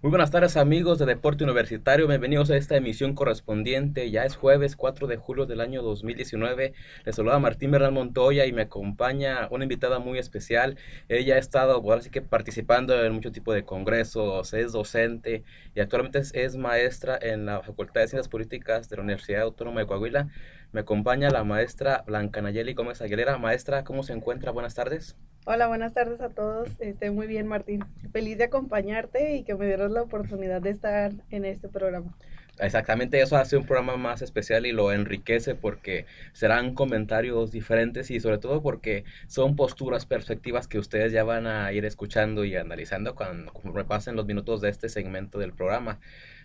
Muy buenas tardes amigos de Deporte Universitario, bienvenidos a esta emisión correspondiente. Ya es jueves 4 de julio del año 2019. Les saluda Martín Bernal Montoya y me acompaña una invitada muy especial. Ella ha estado, bueno, así que participando en mucho tipo de congresos, es docente y actualmente es maestra en la Facultad de Ciencias Políticas de la Universidad Autónoma de Coahuila. Me acompaña la maestra Blanca Nayeli Gómez Aguilera. Maestra, ¿cómo se encuentra? Buenas tardes. Hola, buenas tardes a todos. Muy bien, Martín. Feliz de acompañarte y que me dieras la oportunidad de estar en este programa. Exactamente, eso hace un programa más especial y lo enriquece porque serán comentarios diferentes y sobre todo porque son posturas, perspectivas que ustedes ya van a ir escuchando y analizando cuando repasen los minutos de este segmento del programa.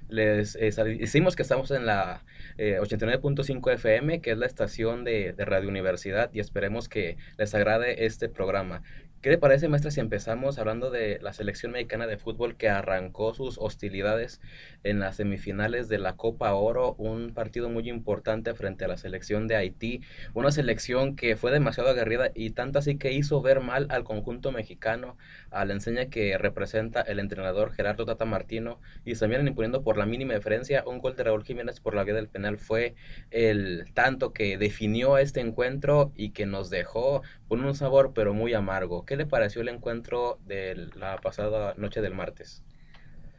Les decimos que estamos en la 89.5 FM, que es la estación de Radio Universidad, y esperemos que les agrade este programa. ¿Qué le parece, maestra, si empezamos hablando de la selección mexicana de fútbol que arrancó sus hostilidades en las semifinales de la Copa Oro, un partido muy importante frente a la selección de Haití, una selección que fue demasiado aguerrida y tanto así que hizo ver mal al conjunto mexicano, a la enseña que representa el entrenador Gerardo Tata Martino, y se vienen imponiendo por la mínima diferencia. Un gol de Raúl Jiménez por la vía del penal fue el tanto que definió este encuentro y que nos dejó con un sabor pero muy amargo. ¿Qué le pareció el encuentro de la pasada noche del martes?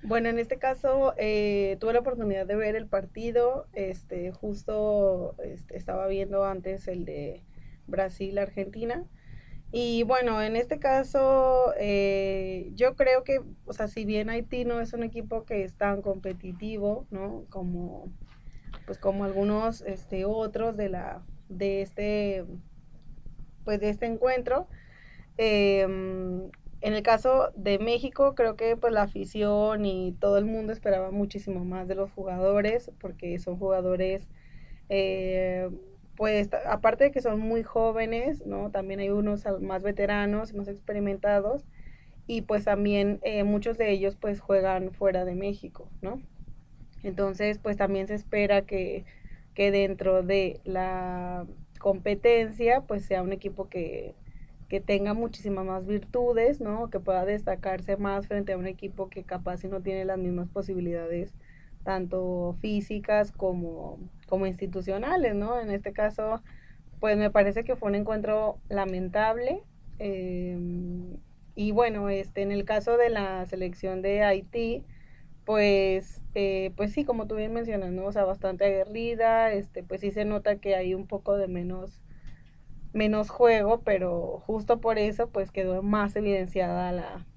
Bueno, en este caso tuve la oportunidad de ver el partido. Justo estaba viendo antes el de Brasil-Argentina. Y bueno, en este caso yo creo que, o sea, si bien Haití no es un equipo que es tan competitivo, ¿no? Como algunos otros de este, pues de este encuentro. En el caso de México, creo que pues la afición y todo el mundo esperaba muchísimo más de los jugadores, porque son jugadores, eh, pues aparte de que son muy jóvenes, ¿no? También hay unos más veteranos, más experimentados, y pues también muchos de ellos pues juegan fuera de México, ¿no? Entonces, pues también se espera que dentro de la competencia, pues sea un equipo que tenga muchísimas más virtudes, ¿no? Que pueda destacarse más frente a un equipo que capaz si no tiene las mismas posibilidades, tanto físicas como institucionales, ¿no? En este caso, pues me parece que fue un encuentro lamentable. eh, y bueno, en el caso de la selección de Haití, pues sí, como tú bien mencionas, ¿no? O sea, bastante aguerrida, pues sí se nota que hay un poco de menos juego, pero justo por eso, pues quedó más evidenciada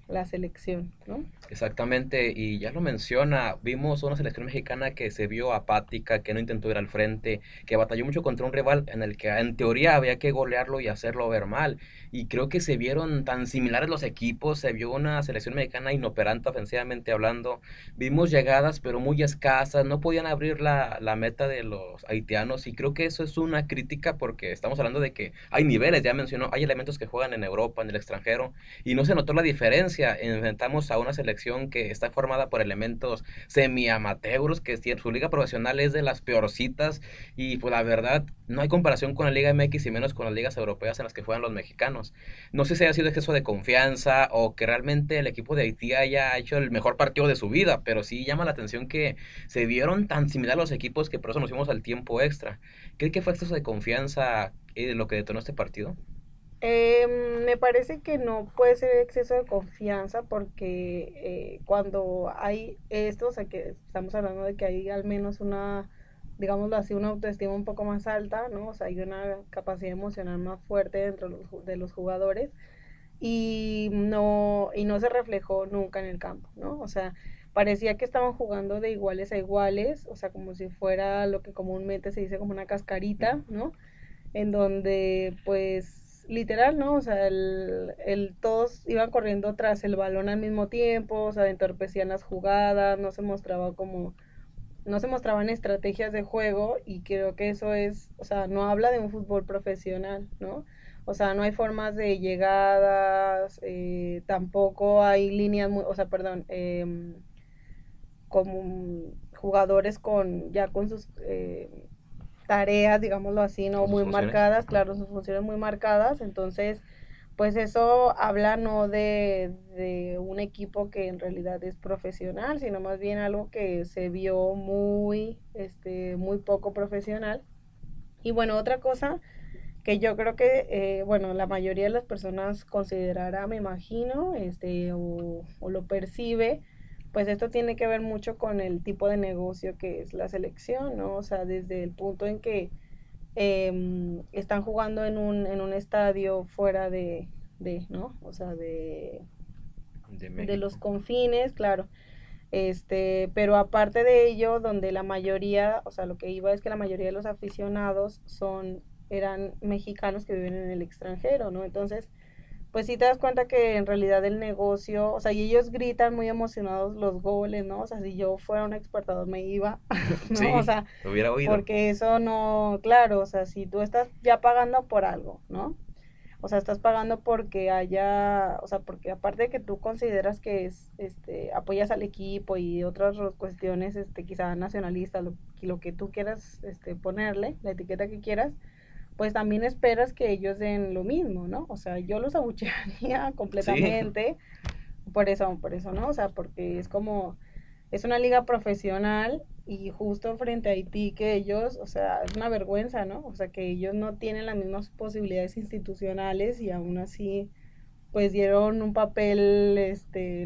la selección, ¿no? Exactamente, y ya lo menciona, vimos una selección mexicana que se vio apática, que no intentó ir al frente, que batalló mucho contra un rival en el que en teoría había que golearlo y hacerlo ver mal, y creo que se vieron tan similares los equipos, se vio una selección mexicana inoperante ofensivamente hablando, vimos llegadas pero muy escasas, no podían abrir la meta de los haitianos, y creo que eso es una crítica porque estamos hablando de que hay niveles, ya mencionó, hay elementos que juegan en Europa, en el extranjero, y no se notó la diferencia. Enfrentamos a una selección que está formada por elementos semi-amateurs, que su liga profesional es de las peorcitas, y pues la verdad no hay comparación con la Liga MX y menos con las ligas europeas en las que juegan los mexicanos. No sé si ha sido exceso de confianza o que realmente el equipo de Haití haya hecho el mejor partido de su vida, pero sí llama la atención que se vieron tan similar los equipos que por eso nos fuimos al tiempo extra. ¿Cree que fue exceso de confianza lo que detonó este partido? Me parece que no puede ser exceso de confianza porque cuando hay esto, o sea que estamos hablando de que hay al menos una, digámoslo así, una autoestima un poco más alta, ¿no? O sea, hay una capacidad emocional más fuerte dentro de los jugadores y no se reflejó nunca en el campo, ¿no? O sea, parecía que estaban jugando de iguales a iguales, o sea, como si fuera lo que comúnmente se dice como una cascarita, ¿no? En donde pues literal, ¿no? O sea, todos iban corriendo tras el balón al mismo tiempo, o sea, entorpecían las jugadas, no se mostraban estrategias de juego y creo que eso es, o sea, no habla de un fútbol profesional, ¿no? O sea, no hay formas de llegadas, tampoco hay líneas, o sea, perdón, como jugadores ya con sus tareas, digámoslo así, no Con sus muy funciones. marcadas, claro, sus funciones muy marcadas, entonces pues eso habla no de un equipo que en realidad es profesional, sino más bien algo que se vio muy, muy poco profesional. Y bueno, otra cosa que yo creo que, bueno, la mayoría de las personas considerará, me imagino, o lo percibe, pues esto tiene que ver mucho con el tipo de negocio que es la selección, ¿no? O sea, desde el punto en que están jugando en un estadio fuera ¿no? O sea, De de los México. confines, claro. Pero aparte de ello, donde la mayoría, o sea, lo que iba es que la mayoría de los aficionados eran mexicanos que viven en el extranjero, ¿no? Entonces, pues sí te das cuenta que en realidad el negocio, o sea, y ellos gritan muy emocionados los goles, ¿no? O sea, si yo fuera un exportador me iba, ¿no? O Sí, sea, lo hubiera oído. porque eso no, claro, o sea, si tú estás ya pagando por algo, ¿no? O sea, estás pagando porque haya, o sea, porque aparte de que tú consideras que es, apoyas al equipo y otras cuestiones, quizá nacionalistas, lo que tú quieras, ponerle, la etiqueta que quieras, pues también esperas que ellos den lo mismo, ¿no? O sea, yo los abuchearía Sí, completamente por eso, ¿no? O sea, porque es como, es una liga profesional y justo frente a Haití que ellos, o sea, es una vergüenza, ¿no? O sea, que ellos no tienen las mismas posibilidades institucionales y aún así, pues dieron un papel,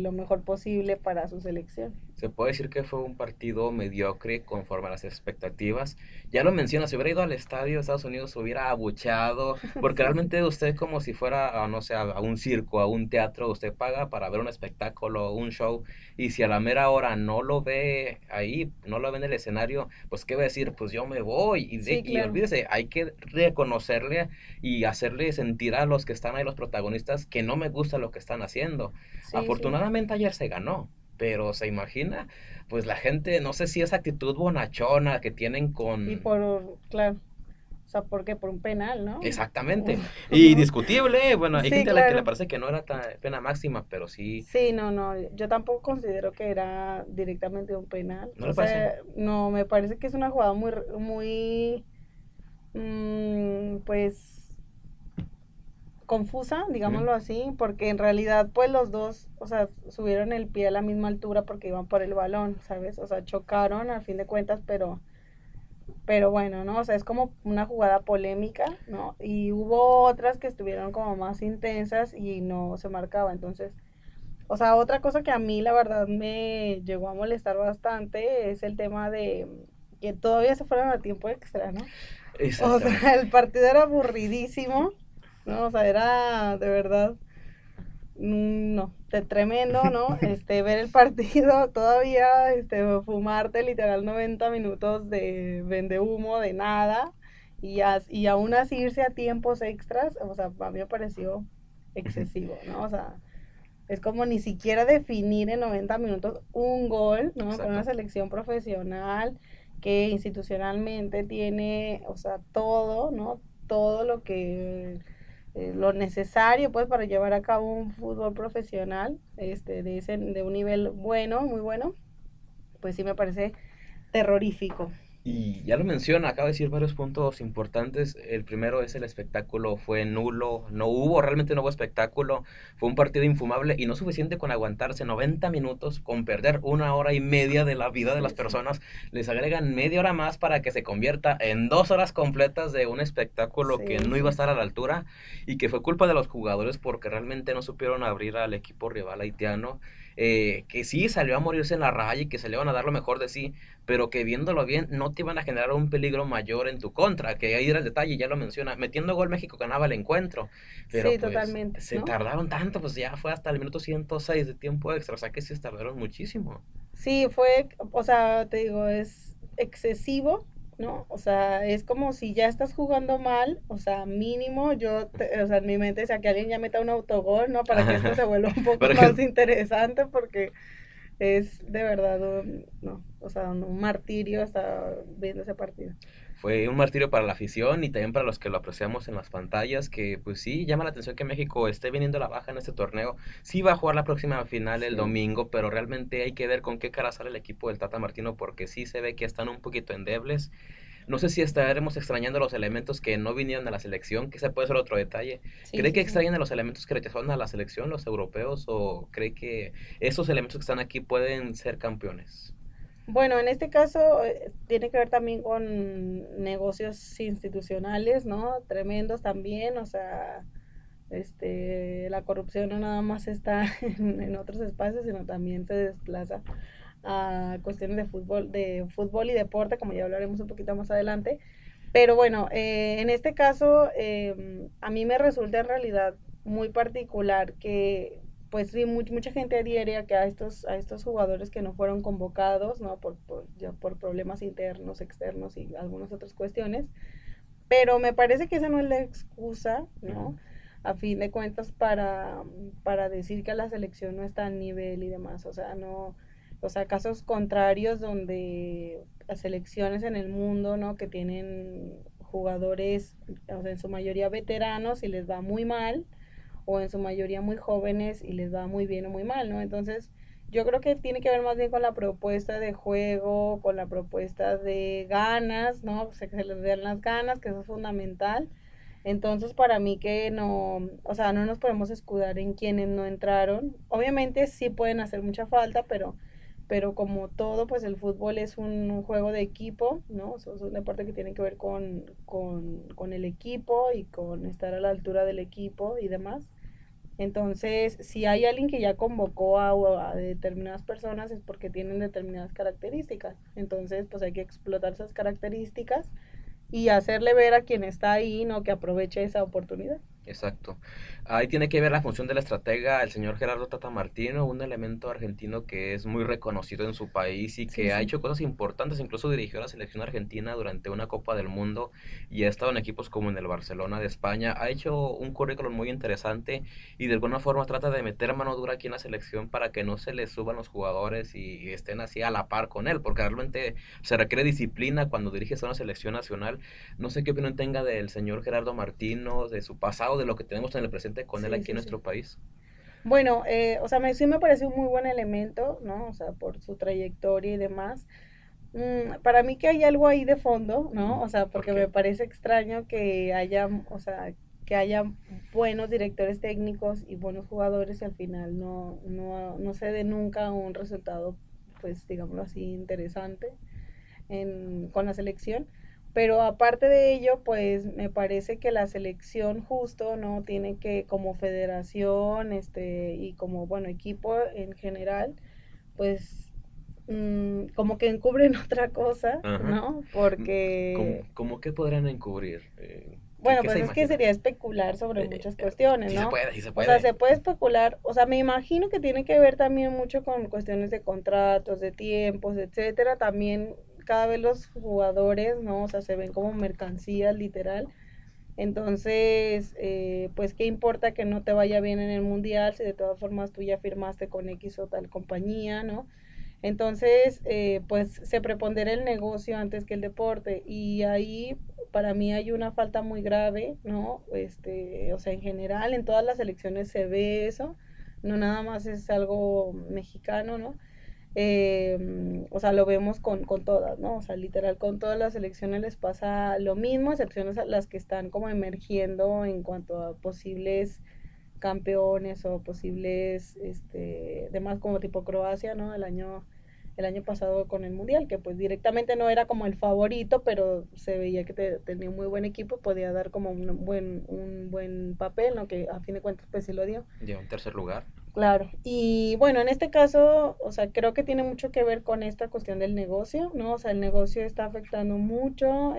lo mejor posible para su selección. se puede decir que fue un partido mediocre conforme a las expectativas. Ya lo menciona, si hubiera ido al estadio de Estados Unidos hubiera abucheado, porque Sí, sí. realmente usted como si fuera, no sé, a un circo, a un teatro, usted paga para ver un espectáculo, un show, y si a la mera hora no lo ve ahí, no lo ve en el escenario, pues qué va a decir, pues yo me voy, Sí, y claro. olvídese, hay que reconocerle y hacerle sentir a los que están ahí, los protagonistas, que no me gusta lo que están haciendo. Sí, sí. Afortunadamente ayer se ganó. Pero se imagina, pues la gente, no sé si esa actitud bonachona que tienen Y con... claro, o sea, ¿por qué? Por un penal, ¿no? Exactamente. Y No. discutible, bueno, hay Sí, gente a la que le claro. parece que no era tan pena máxima, pero sí, Sí, no, no, yo tampoco considero que era directamente un penal. ¿no O le parece? sea, no, me parece que es una jugada muy, pues, confusa, ¿Mm? digámoslo así, porque en realidad, pues, los dos, o sea, subieron el pie a la misma altura porque iban por el balón, ¿sabes? O sea, chocaron al fin de cuentas, pero bueno, ¿no? O sea, es como una jugada polémica, ¿no? Y hubo otras que estuvieron como más intensas y no se marcaba, entonces o sea, otra cosa que a mí la verdad me llegó a molestar bastante es el tema de que todavía se fueron a tiempo extra, ¿no? O Exactamente. sea, el partido era aburridísimo, ¿no? O sea, era de verdad, no, de tremendo, ¿no? Ver el partido todavía, fumarte literal 90 minutos de vende humo, de nada, y aún así irse a tiempos extras, o sea, a mí me pareció excesivo, ¿no? O sea, es como ni siquiera definir en 90 minutos un gol, ¿no? Con una Exacto. selección profesional que institucionalmente tiene, o sea, todo, ¿no? Todo lo que lo necesario pues para llevar a cabo un fútbol profesional de un nivel bueno, muy bueno, pues sí me parece terrorífico. Y ya lo menciona, acaba de decir varios puntos importantes. El primero es el espectáculo fue nulo, no hubo, realmente no hubo espectáculo, fue un partido infumable y no suficiente con aguantarse 90 minutos, con perder una hora y media de la vida de las Sí, sí, personas, les agregan media hora más para que se convierta en 2 horas completas de un espectáculo que sí, no iba a sí. estar a la altura y que fue culpa de los jugadores porque realmente no supieron abrir al equipo rival haitiano. Que sí salió a morirse en la raya y que se le iban a dar lo mejor de sí, pero que viéndolo bien no te iban a generar un peligro mayor en tu contra, que ahí era el detalle, ya lo menciona, metiendo gol México ganaba el encuentro, pero Sí, pues totalmente, se ¿no? tardaron tanto, pues ya fue hasta el minuto 106 de tiempo extra, o sea que sí se tardaron muchísimo. Sí, fue, o sea, te digo, es excesivo, ¿no? O sea, es como si ya estás jugando mal, o sea, mínimo, o sea, en mi mente decía que alguien ya meta un autogol, ¿no? Para que esto se vuelva un poco más Pero interesante, porque es de verdad no, o sea, un martirio estar viendo ese partido. fue un martirio para la afición y también para los que lo apreciamos en las pantallas, que pues sí, llama la atención que México esté viniendo a la baja en este torneo. Sí va a jugar la próxima final el Sí, domingo, pero realmente hay que ver con qué cara sale el equipo del Tata Martino porque sí se ve que están un poquito endebles. No sé si estaremos extrañando los elementos que no vinieron a la selección, que ese puede ser otro detalle. Sí, ¿Cree que sí, sí. extrañan a los elementos que rechazaron a la selección, los europeos, o cree que esos elementos que están aquí pueden ser campeones? Bueno, en este caso tiene que ver también con negocios institucionales, ¿no? Tremendos también, o sea, la corrupción no nada más está en otros espacios, sino también se desplaza a cuestiones de fútbol y deporte, como ya hablaremos un poquito más adelante. Pero bueno, en este caso, a mí me resulta en realidad muy particular que, pues sí, mucha gente adhiere a que a estos jugadores que no fueron convocados, ¿no? Ya por problemas internos, externos y algunas otras cuestiones. Pero me parece que esa no es la excusa, ¿no? Ujú. A fin de cuentas, para decir que la selección no está a nivel y demás. O sea, no, o sea, casos contrarios donde las selecciones en el mundo, ¿no? Que tienen jugadores, o sea, en su mayoría veteranos y les va muy mal, o en su mayoría muy jóvenes y les va muy bien o muy mal, ¿no? Entonces, yo creo que tiene que ver más bien con la propuesta de juego, con la propuesta de ganas, ¿no? O sea, que se les den las ganas, que eso es fundamental. Entonces, para mí que no, o sea, no nos podemos escudar en quienes no entraron. Obviamente sí pueden hacer mucha falta, pero como todo, pues el fútbol es un juego de equipo, ¿no? O sea, es un deporte que tiene que ver con el equipo y con estar a la altura del equipo y demás. Entonces, si hay alguien que ya convocó a determinadas personas es porque tienen determinadas características. Entonces, pues hay que explotar esas características y hacerle ver a quien está ahí, ¿no? Que aproveche esa oportunidad. Exacto. Ahí tiene que ver la función del estratega, el señor Gerardo Tata Martino, un elemento argentino que es muy reconocido en su país y Sí, que ha sí. hecho cosas importantes, incluso dirigió a la selección argentina durante una Copa del Mundo y ha estado en equipos como en el Barcelona de España. Ha hecho un currículum muy interesante y de alguna forma trata de meter mano dura aquí en la selección para que no se le suban los jugadores y estén así a la par con él, porque realmente se requiere disciplina cuando diriges a una selección nacional. No sé qué opinión tenga del señor Gerardo Martino, de su pasado, de lo que tenemos en el presente con él Sí, aquí en sí, sí. nuestro país. Bueno, o sea, sí me parece un muy buen elemento, ¿no? O sea, por su trayectoria y demás. Para mí que hay algo ahí de fondo, ¿no? O sea, ¿Por porque me qué? parece extraño que haya, o sea, que haya buenos directores técnicos y buenos jugadores y al final no se dé nunca un resultado, pues, digámoslo así, interesante con la selección. Pero aparte de ello, pues me parece que la selección justo, ¿no? Tiene que, como federación, y como, bueno, equipo en general, pues como que encubren otra cosa, Ajá. ¿no? ¿Cómo, Porque, cómo qué podrán encubrir? bueno, ¿Qué pues se es que imaginan? sería especular sobre muchas cuestiones, Sí se ¿no? puede, sí se O sea, puede. se puede especular, o sea, me imagino que tiene que ver también mucho con cuestiones de contratos, de tiempos, etcétera. También cada vez los jugadores, ¿no? O sea, se ven como mercancías, literal. Entonces, pues, ¿qué importa que no te vaya bien en el mundial si de todas formas tú ya firmaste con X o tal compañía, ¿no? Entonces, pues se prepondera el negocio antes que el deporte y ahí para mí hay una falta muy grave, ¿no? O sea, en general en todas las elecciones se ve eso, no nada más es algo mexicano, ¿no? O sea, lo vemos con todas, ¿no? O sea, literal, con todas las elecciones les pasa lo mismo, excepciones a las que están como emergiendo en cuanto a posibles campeones o posibles, demás como tipo Croacia, ¿no? El año pasado con el Mundial, que pues directamente no era como el favorito, pero se veía que tenía un muy buen equipo, podía dar como un buen papel, ¿no? Que a fin de cuentas pues sí lo dio. Ya en tercer lugar. Claro, y bueno, en este caso, o sea, creo que tiene mucho que ver con esta cuestión del negocio, ¿no? O sea, el negocio está afectando mucho, a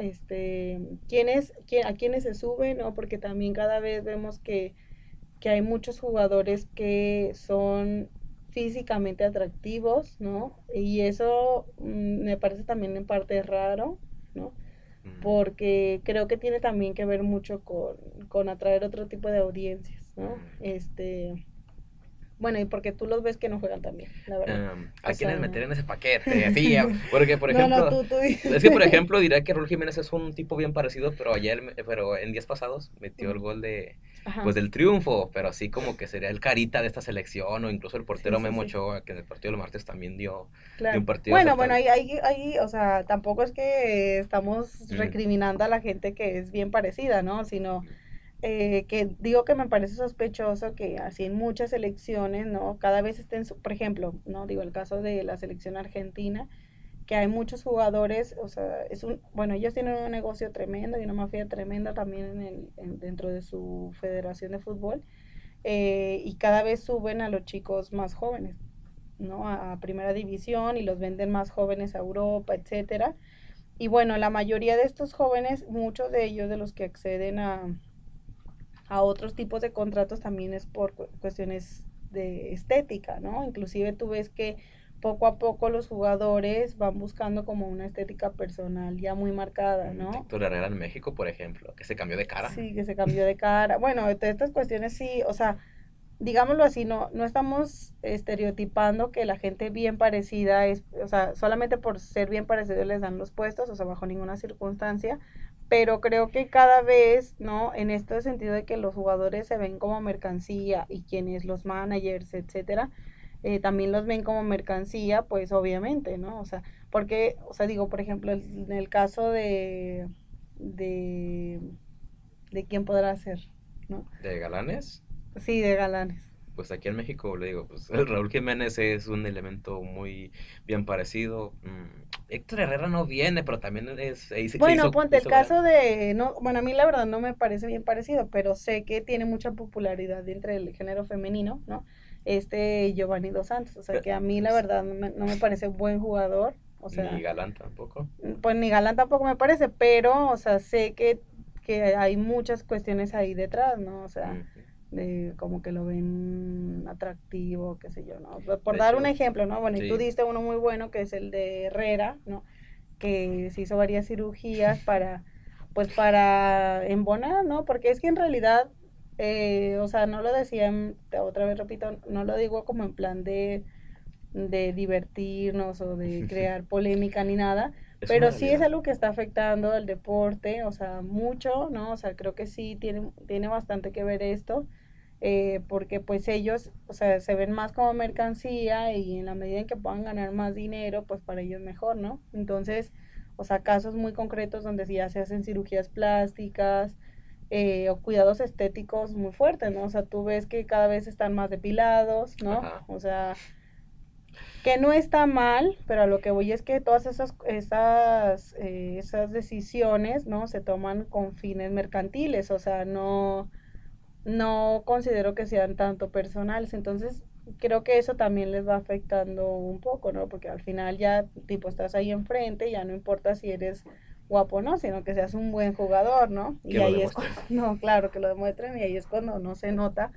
quiénes se suben, ¿no? Porque también cada vez vemos que hay muchos jugadores que son físicamente atractivos, ¿no? Y eso me parece también en parte raro, ¿no? Mm, Porque creo que tiene también que ver mucho con atraer otro tipo de audiencias, ¿no? mm. Bueno, y porque tú los ves que no juegan tan bien, la verdad. O ¿A quiénes sea, meter en ese paquete? Sí, porque por no, no, ejemplo, tú es que por dices. ejemplo dirá que Raúl Jiménez es un tipo bien parecido, pero ayer, pero en días pasados metió el gol Ajá. pues del triunfo, pero así como que sería el carita de esta selección o incluso el Sí, portero sí, Memo sí. Ochoa, que en el partido del martes también dio Claro. un partido Bueno, aceptable. o sea, tampoco es que estamos Mm, recriminando a la gente que es bien parecida, ¿no? Sino que digo que me parece sospechoso que así en muchas elecciones, ¿no? Cada vez estén, por ejemplo, ¿no? Digo, el caso de la selección argentina, que hay muchos jugadores, o sea, bueno, ellos tienen un negocio tremendo y una mafia tremenda también dentro de su federación de fútbol, y cada vez suben a los chicos más jóvenes, ¿no? A primera división y los venden más jóvenes a Europa, etcétera. Y bueno, la mayoría de estos jóvenes, muchos de ellos de los que acceden a otros tipos de contratos también es por cuestiones de estética, ¿no? Inclusive tú ves que poco a poco los jugadores van buscando como una estética personal ya muy marcada, ¿no? Héctor Herrera en México, por ejemplo, que se cambió de cara. Sí, que se cambió de cara. Bueno, de estas cuestiones sí, o sea, digámoslo así, no estamos estereotipando que la gente bien parecida es, o sea, solamente por ser bien parecidos les dan los puestos, o sea, bajo ninguna circunstancia, pero creo que cada vez, ¿no? En este sentido de que los jugadores se ven como mercancía y quienes los managers, etcétera, también los ven como mercancía, pues obviamente, ¿no? O sea, porque, o sea, digo, por ejemplo, en el caso de, de quién podrá ser, ¿no? De Galanes, Sí, de galanes. pues aquí en México le digo, pues el Raúl Jiménez es un elemento muy bien parecido. Héctor Herrera no viene, pero también Bueno, se ponte el hizo gran. caso de, no, bueno, a mí la verdad no me parece bien parecido, pero sé que tiene mucha popularidad entre el género femenino, ¿no? Este Giovanni Dos Santos, o sea que a mí la Pues, verdad no me parece buen jugador, o ni sea, Galán tampoco. pues ni Galán tampoco me parece, pero, o sea, sé que hay muchas cuestiones ahí detrás, ¿no? O sea, Ujú. de como que lo ven atractivo, qué sé yo, ¿no? Por De dar un hecho, ejemplo, ¿no? Bueno, y tú sí, diste uno muy bueno que es el de Herrera, ¿no? Que se hizo varias cirugías para, pues para embonar, ¿no? Porque es que en realidad, o sea, no lo decía, otra vez repito, no lo digo como en plan de divertirnos o de crear polémica ni nada, es una pero sí es realidad. algo que está afectando al deporte, o sea, mucho, ¿no? O sea, creo que sí tiene bastante que ver esto, porque pues ellos, o sea, se ven más como mercancía y en la medida en que puedan ganar más dinero, pues para ellos mejor, ¿no? Entonces, o sea, casos muy concretos donde ya se hacen cirugías plásticas, o cuidados estéticos muy fuertes, ¿no? O sea, tú ves que cada vez están más depilados, ¿no? Ajá. O sea, que no está mal, pero a lo que voy es que todas esas decisiones, ¿no? Se toman con fines mercantiles, o sea, no considero que sean tanto personales, entonces creo que eso también les va afectando un poco, ¿no? Porque al final ya, tipo, estás ahí enfrente, ya no importa si eres guapo o no, sino que seas un buen jugador, ¿no? Que Y lo ahí es cuando, demuestren. no, claro, que lo demuestren y ahí es cuando no se nota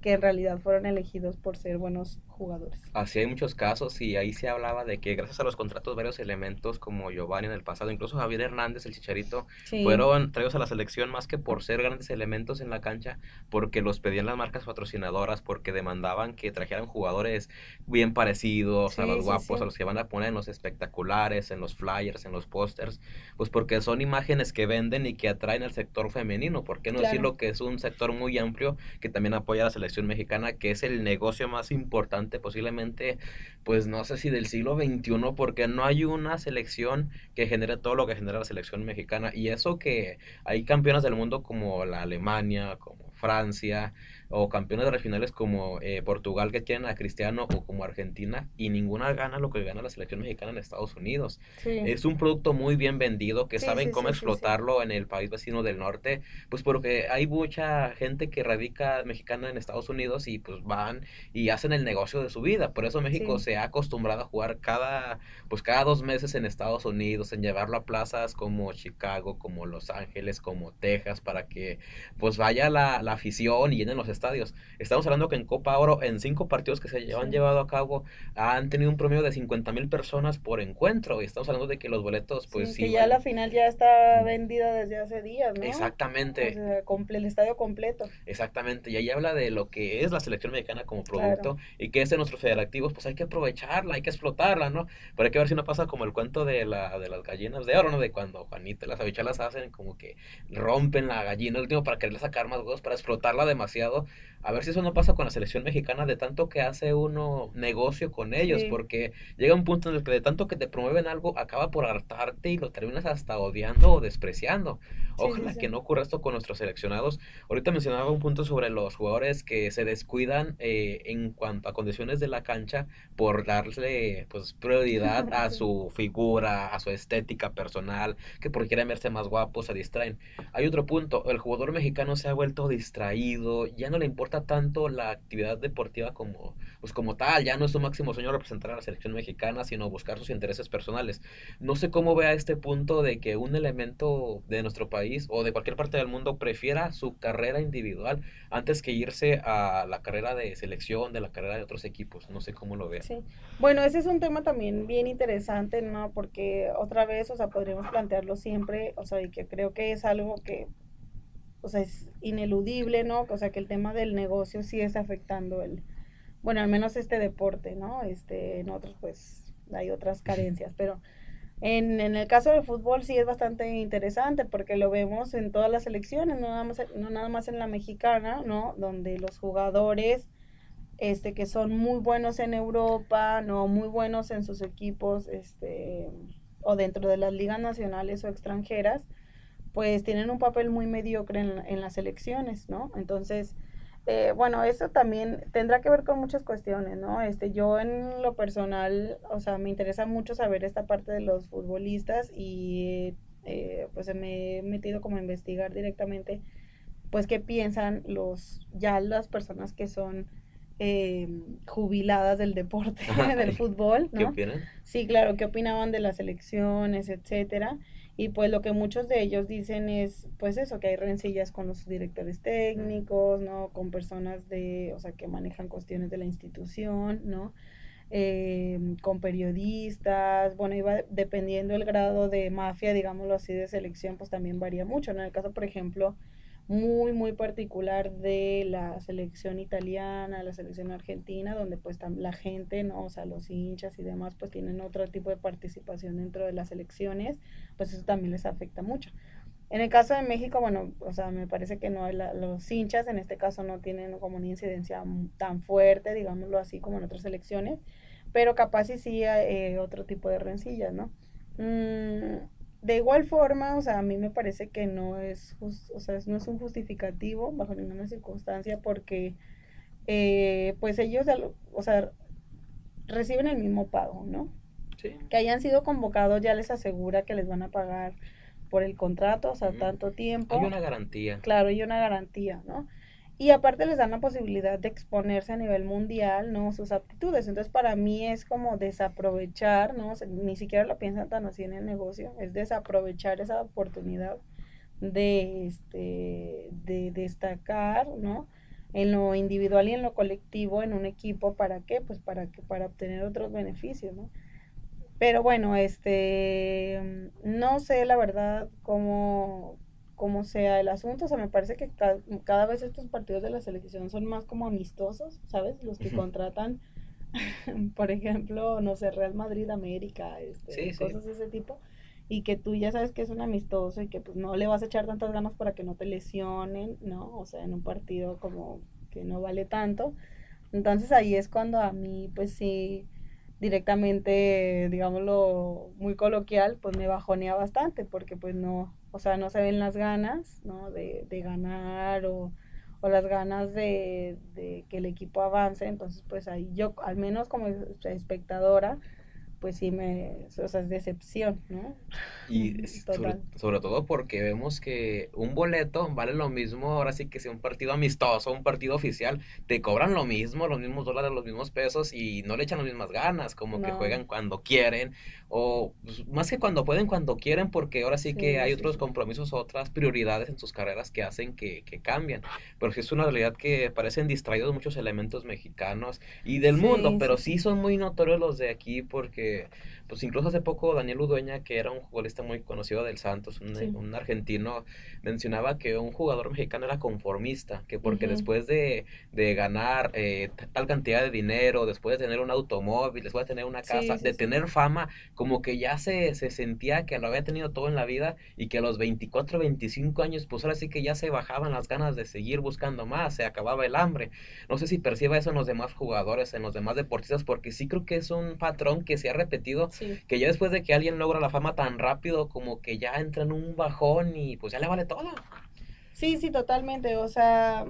que en realidad fueron elegidos por ser buenos jugadores. Así hay muchos casos y ahí se hablaba de que gracias a los contratos varios elementos como Giovanni en el pasado, incluso Javier Hernández, el Chicharito, Sí, fueron traídos a la selección más que por ser grandes elementos en la cancha, porque los pedían las marcas patrocinadoras, porque demandaban que trajeran jugadores bien parecidos a los sí, sí, guapos, a sí, los que van a poner en los espectaculares, en los flyers, en los pósters, pues porque son imágenes que venden y que atraen al sector femenino. ¿Por qué no claro, decirlo que es un sector muy amplio que también apoya a la selección mexicana, que es el negocio más importante posiblemente, pues no sé si del siglo XXI, porque no hay una selección que genere todo lo que genera la selección mexicana. Y eso que hay campeonas del mundo como la Alemania, como Francia, o campeones regionales como Portugal que tienen a Cristiano, o como Argentina, y ninguna gana lo que gana la selección mexicana en Estados Unidos. sí, Es un producto muy bien vendido, que sí, saben sí, cómo sí, sí, sí, explotarlo en el país vecino del norte, pues porque hay mucha gente que radica mexicana en Estados Unidos y pues van y hacen el negocio de su vida. Por eso México sí, se ha acostumbrado a jugar pues cada 2 meses en Estados Unidos, en llevarlo a plazas como Chicago, como Los Ángeles, como Texas, para que pues vaya la afición y llenen los estadios estadios. Estamos hablando que en Copa Oro, en 5 partidos que se han Sí. llevado a cabo, han tenido un promedio de 50,000 personas por encuentro. Y estamos hablando de que los boletos, pues Sí, sí que ya la valen. final ya está vendida desde hace días, ¿no? O Exactamente. sea, el estadio completo. Exactamente, y ahí habla de lo que es la selección mexicana como Claro. producto y que es de nuestros federativos, pues hay que aprovecharla, hay que explotarla, ¿no? Pero hay que ver si no pasa como el cuento de las gallinas de oro, ¿no? De cuando Juanita y las habichuelas hacen como que rompen la gallina el último para quererle sacar más huevos, para explotarla demasiado. A ver si eso no pasa con la selección mexicana de tanto que hace uno negocio con ellos, Sí, porque llega un punto en el que de tanto que te promueven algo, acaba por hartarte y lo terminas hasta odiando o despreciando. sí, sí, Ojalá que sí. no ocurra esto con nuestros seleccionados. Ahorita mencionaba un punto sobre los jugadores que se descuidan en cuanto a condiciones de la cancha por darle pues prioridad a Sí. su figura, a su estética personal, que porque quieren verse más guapos se distraen. Hay otro punto, el jugador mexicano se ha vuelto distraído, ya no le importa tanto la actividad deportiva como pues como tal, ya no es su máximo sueño representar a la selección mexicana, sino buscar sus intereses personales. No sé cómo vea este punto de que un elemento de nuestro país o de cualquier parte del mundo prefiera su carrera individual antes que irse a la carrera de selección, de la carrera de otros equipos. No sé cómo lo vea. Sí. Bueno, ese es un tema también bien interesante, ¿no? Porque otra vez, o sea, podríamos plantearlo siempre, o sea, y que creo que es algo que, o sea, es ineludible, ¿no? O sea, que el tema del negocio sí está afectando bueno, al menos este deporte, ¿no? En otros, pues, hay otras carencias, pero en el caso del fútbol sí es bastante interesante porque lo vemos en todas las selecciones, no nada más en la mexicana, ¿no? Donde los jugadores que son muy buenos en Europa, no muy buenos en sus equipos, o dentro de las ligas nacionales o extranjeras, pues tienen un papel muy mediocre en las elecciones, ¿no? Entonces, bueno, eso también tendrá que ver con muchas cuestiones, ¿no? Yo en lo personal, o sea, me interesa mucho saber esta parte de los futbolistas y pues me he metido como a investigar directamente pues qué piensan ya las personas que son eh, jubiladas del deporte, Ajá, del fútbol, ¿qué ¿no? opinan? Sí, claro, qué opinaban de las elecciones, etcétera. Y pues lo que muchos de ellos dicen es, pues eso, que hay rencillas con los directores técnicos, ¿no? Con personas o sea, que manejan cuestiones de la institución, ¿no? Con periodistas, bueno, iba dependiendo el grado de mafia, digámoslo así, de selección, pues también varía mucho, ¿no? En el caso, por ejemplo, muy, muy particular de la selección italiana, la selección argentina, donde pues la gente, ¿no? O sea, los hinchas y demás, pues tienen otro tipo de participación dentro de las elecciones, pues eso también les afecta mucho. En el caso de México, bueno, o sea, me parece que no, los hinchas en este caso no tienen como una incidencia tan fuerte, digámoslo así, como en otras elecciones, pero capaz sí otro tipo de rencillas, ¿no? De igual forma, o sea, a mí me parece que no es, o sea, no es un justificativo bajo ninguna circunstancia porque, pues ellos, o sea, reciben el mismo pago, ¿no? Sí. Que hayan sido convocados ya les asegura que les van a pagar por el contrato, o sea, Ujú. tanto Hay tiempo, una garantía. claro, y una garantía, ¿no? Y aparte les dan la posibilidad de exponerse a nivel mundial, ¿no? Sus aptitudes. Entonces, para mí es como desaprovechar, ¿no? O sea, ni siquiera lo piensan tan así en el negocio, es desaprovechar esa oportunidad de destacar, ¿no? En lo individual y en lo colectivo, en un equipo, ¿para qué? Pues para obtener otros beneficios, ¿no? Pero bueno, no sé la verdad cómo sea el asunto. O sea, me parece que cada vez estos partidos de la selección son más como amistosos, ¿sabes? Los que contratan, por ejemplo, no sé, Real Madrid, América, Sí, sí. cosas de ese tipo. Y que tú ya sabes que es un amistoso y que pues no le vas a echar tantas ganas para que no te lesionen, ¿no? O sea, en un partido como que no vale tanto. Entonces ahí es cuando a mí, pues sí, directamente, digámoslo, muy coloquial, pues me bajonea bastante, porque pues no, o sea, no se ven las ganas, ¿no? De ganar o las ganas de que el equipo avance. Entonces, pues ahí yo, al menos como espectadora, pues sí o sea, es decepción, ¿no? Y Total. sobre todo porque vemos que un boleto vale lo mismo, ahora sí que sea un partido amistoso, un partido oficial, te cobran lo mismo, los mismos dólares, los mismos pesos y no le echan las mismas ganas, como que No, juegan cuando quieren, o pues, más que cuando pueden, cuando quieren, porque ahora sí que sí, hay sí, otros sí. compromisos, otras prioridades en sus carreras que hacen que cambien. Pero sí es una realidad que parecen distraídos muchos elementos mexicanos y del mundo, Sí, pero sí, sí sí. son muy notorios los de aquí porque pues incluso hace poco Daniel Udueña, que era un futbolista muy conocido del Santos, Sí. un argentino, mencionaba que un jugador mexicano era conformista, que porque Ujú. después de ganar tal cantidad de dinero, después de tener un automóvil, después de tener una casa, Sí, sí, de sí. tener fama, como que ya se sentía que lo había tenido todo en la vida y que a los 24, 25 años, pues ahora sí que ya se bajaban las ganas de seguir buscando más, se acababa el hambre. No sé si perciba eso en los demás jugadores, en los demás deportistas, porque sí creo que es un patrón que se ha repetido, Sí. que ya después de que alguien logra la fama tan rápido, como que ya entra en un bajón y pues ya le vale todo. Sí, sí, totalmente. O sea,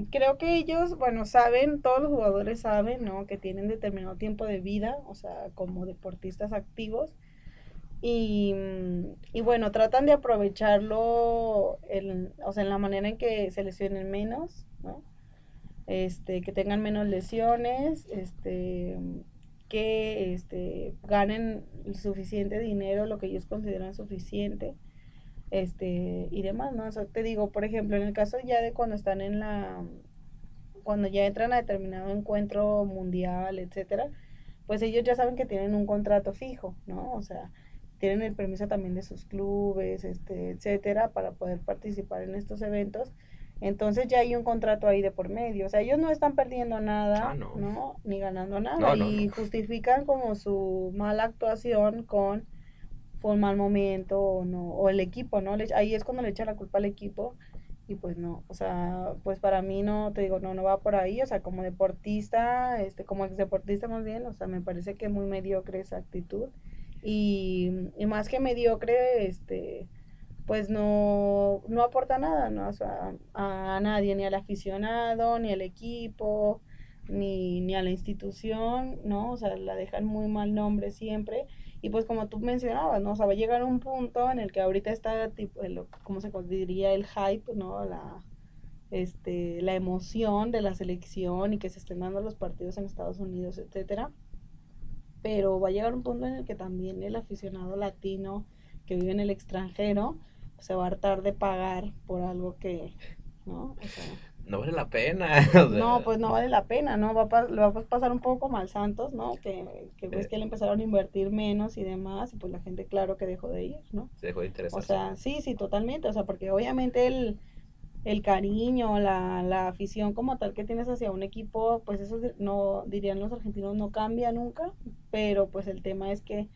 creo que ellos, bueno, saben, todos los jugadores saben, ¿no? Que tienen determinado tiempo de vida, o sea, como deportistas activos. Y bueno, tratan de aprovecharlo, o sea, en la manera en que se lesionen menos, ¿no? Que tengan menos lesiones, que ganen el suficiente dinero, lo que ellos consideran suficiente, y demás, ¿no? O sea, te digo, por ejemplo, en el caso ya de cuando están cuando ya entran a determinado encuentro mundial, etcétera, pues ellos ya saben que tienen un contrato fijo, ¿no? O sea, tienen el permiso también de sus clubes, etcétera, para poder participar en estos eventos. Entonces ya hay un contrato ahí de por medio. O sea, ellos no están perdiendo Ah, nada, no. ¿no? Ni ganando nada. No, no, Y no. justifican como su mala actuación con fue un mal momento o no, o el equipo, ¿no? Ahí es cuando le echa la culpa al equipo y pues no, o sea, pues para mí no, te digo, no, no va por ahí, o sea, como deportista, como ex deportista más bien, o sea, me parece que muy mediocre esa actitud y más que mediocre, pues no, no aporta nada, ¿no? O sea, a nadie, ni al aficionado, ni al equipo, ni a la institución, ¿no? O sea, la dejan muy mal nombre siempre. Y pues como tú mencionabas, ¿no? O sea, va a llegar un punto en el que ahorita está, tipo, ¿cómo se diría? El hype, ¿no? La emoción de la selección y que se estén dando los partidos en Estados Unidos, etcétera. Pero va a llegar un punto en el que también el aficionado latino que vive en el extranjero se va a hartar de pagar por algo que, ¿no? O sea, No vale la pena. O no, sea, pues no vale la pena, ¿no? Le va a pasar un poco como al Santos, ¿no? Que pues eh, que le empezaron a invertir menos y demás, y pues la gente claro que dejó de ir, ¿no? se dejó de O interesar, sí. sea, sí, sí, totalmente, o sea, porque obviamente el cariño, la afición como tal que tienes hacia un equipo, pues eso no, dirían los argentinos, no cambia nunca, pero pues el tema es que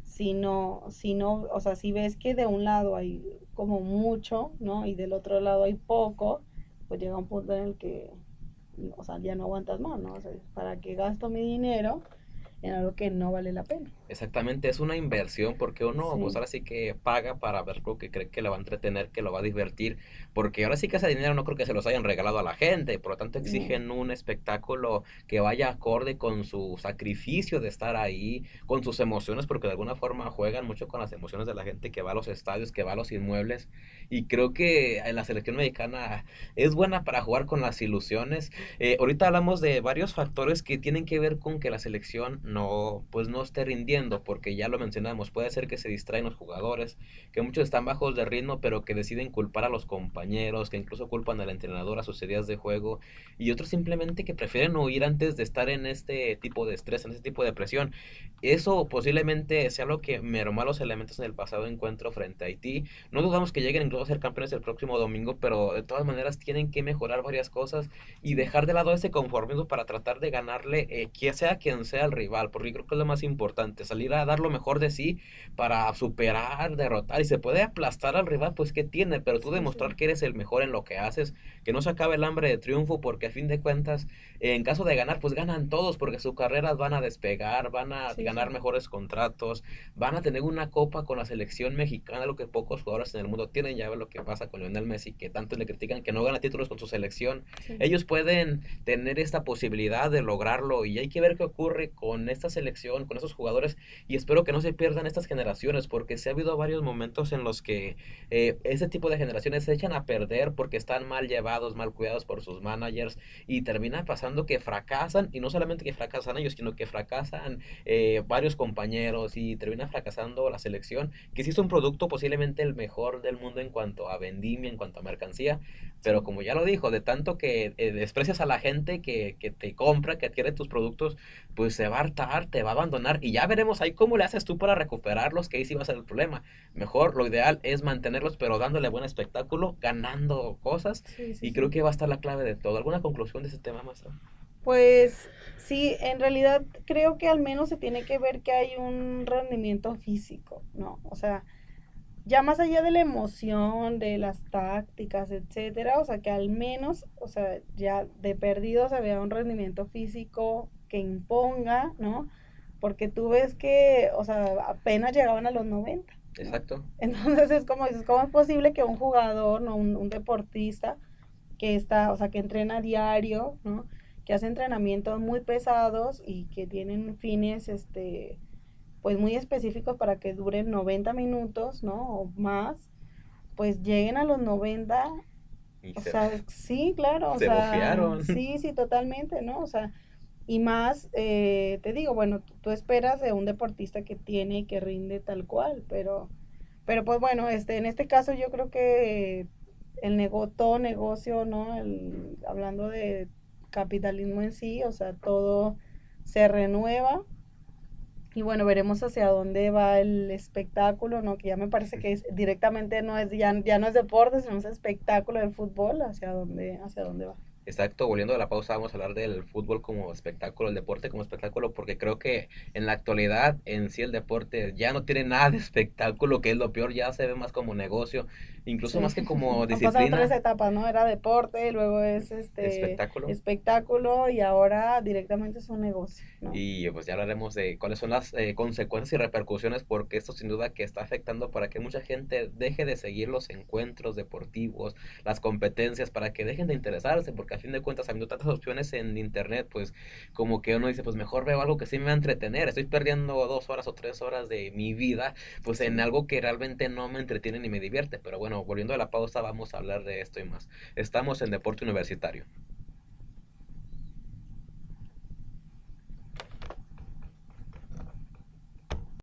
si no, o sea, si ves que de un lado hay como mucho, ¿no? Y del otro lado hay poco, pues llega un punto en el que, o sea, ya no aguantas más, ¿no? O sea, ¿para qué gasto mi dinero en algo que no vale la pena? Exactamente, es una inversión porque uno, pues Sí. ahora sí que paga para ver lo que cree que lo va a entretener, que lo va a divertir, porque ahora sí que ese dinero no creo que se los hayan regalado a la gente, por lo tanto No. exigen un espectáculo que vaya acorde con su sacrificio de estar ahí, con sus emociones, porque de alguna forma juegan mucho con las emociones de la gente que va a los estadios, que va a los inmuebles, y creo que la selección mexicana es buena para jugar con las ilusiones. Ahorita hablamos de varios factores que tienen que ver con que la selección no, pues no esté rindiendo, porque ya lo mencionamos, puede ser que se distraen los jugadores, que muchos están bajos de ritmo, pero que deciden culpar a los compañeros, que incluso culpan al entrenador a sus ideas de juego, y otros simplemente que prefieren huir antes de estar en este tipo de estrés, en este tipo de presión. Eso posiblemente sea lo que mermó a los elementos en el pasado encuentro frente a Haití. No dudamos que lleguen incluso a ser campeones el próximo domingo, pero de todas maneras tienen que mejorar varias cosas y Sí. dejar de lado ese conformismo para tratar de ganarle, que sea quien sea el rival. individual, porque creo que es lo más importante, salir a dar lo mejor de sí para superar, derrotar, y se puede aplastar al rival, pues qué tiene, pero tú Sí, demostrar sí. que eres el mejor en lo que haces, que no se acabe el hambre de triunfo, porque a fin de cuentas, en caso de ganar, pues ganan todos, porque sus carreras van a despegar, van a Sí, ganar sí. mejores contratos, van a tener una copa con la selección mexicana, lo que pocos jugadores en el mundo tienen. Ya ve lo que pasa con Lionel Messi, que tanto le critican que no gana títulos con su selección. Sí. Ellos pueden tener esta posibilidad de lograrlo, y hay que ver qué ocurre con esta selección, con esos jugadores, y espero que no se pierdan estas generaciones, porque se ha habido varios momentos en los que ese tipo de generaciones se echan a perder porque están mal llevados, mal cuidados por sus managers, y termina pasando que fracasan, y no solamente que fracasan ellos, sino que fracasan varios compañeros, y termina fracasando la selección, que sí es un producto posiblemente el mejor del mundo en cuanto a vendimia, en cuanto a mercancía, pero Sí. como ya lo dijo, de tanto que desprecias a la gente que te compra, que adquiere tus productos, pues se va a hartar, te va a abandonar, y ya veremos ahí cómo le haces tú para recuperarlos, que ahí sí va a ser el problema. Mejor, lo ideal es mantenerlos, pero dándole buen espectáculo, ganando cosas, Sí, sí, y creo sí. que va a estar la clave de todo. ¿Alguna conclusión de ese tema, maestra? Pues sí, en realidad creo que al menos se tiene que ver que hay un rendimiento físico, ¿no? O sea, ya más allá de la emoción, de las tácticas, etcétera, o sea, que al menos, o sea, ya de perdido se vea un rendimiento físico que imponga, ¿no? Porque tú ves que, o sea, apenas llegaban a los 90, ¿no? Exacto. Entonces es como dices, ¿cómo es posible que un jugador, ¿no? Un deportista que está, o sea, que entrena a diario, ¿no? Que hace entrenamientos muy pesados y que tienen fines, pues muy específicos para que duren 90 minutos, ¿no? O más, pues lleguen a los 90, Y o sea, sí, claro, o se sea, bofearon. sí, sí, totalmente, ¿no? O sea, y más, te digo, bueno, tú esperas de un deportista que tiene y que rinde tal cual, pero pues bueno, en este caso yo creo que todo negocio, ¿no? Hablando de capitalismo en sí, o sea, todo se renueva y bueno, veremos hacia dónde va el espectáculo, ¿no? Que ya me parece que es directamente ya no es deporte, sino es espectáculo del fútbol, hacia dónde va. Exacto, volviendo a la pausa, vamos a hablar del fútbol como espectáculo, el deporte como espectáculo, porque creo que en la actualidad en sí el deporte ya no tiene nada de espectáculo, que es lo peor, ya se ve más como negocio, incluso Sí, más que como han pasado tres disciplina, etapas, ¿no? Era deporte, luego es espectáculo. espectáculo y ahora directamente es un negocio, ¿no? Y pues ya hablaremos de cuáles son las consecuencias y repercusiones, porque esto sin duda que está afectando para que mucha gente deje de seguir los encuentros deportivos, las competencias, para que dejen de interesarse, porque a fin de cuentas, habiendo tantas opciones en internet, pues como que uno dice, pues mejor veo algo que sí me va a entretener. Estoy perdiendo 2 horas o 3 horas de mi vida, pues en Sí. algo que realmente no me entretiene ni me divierte. Pero bueno, volviendo a la pausa, vamos a hablar de esto y más. Estamos en Deporte Universitario.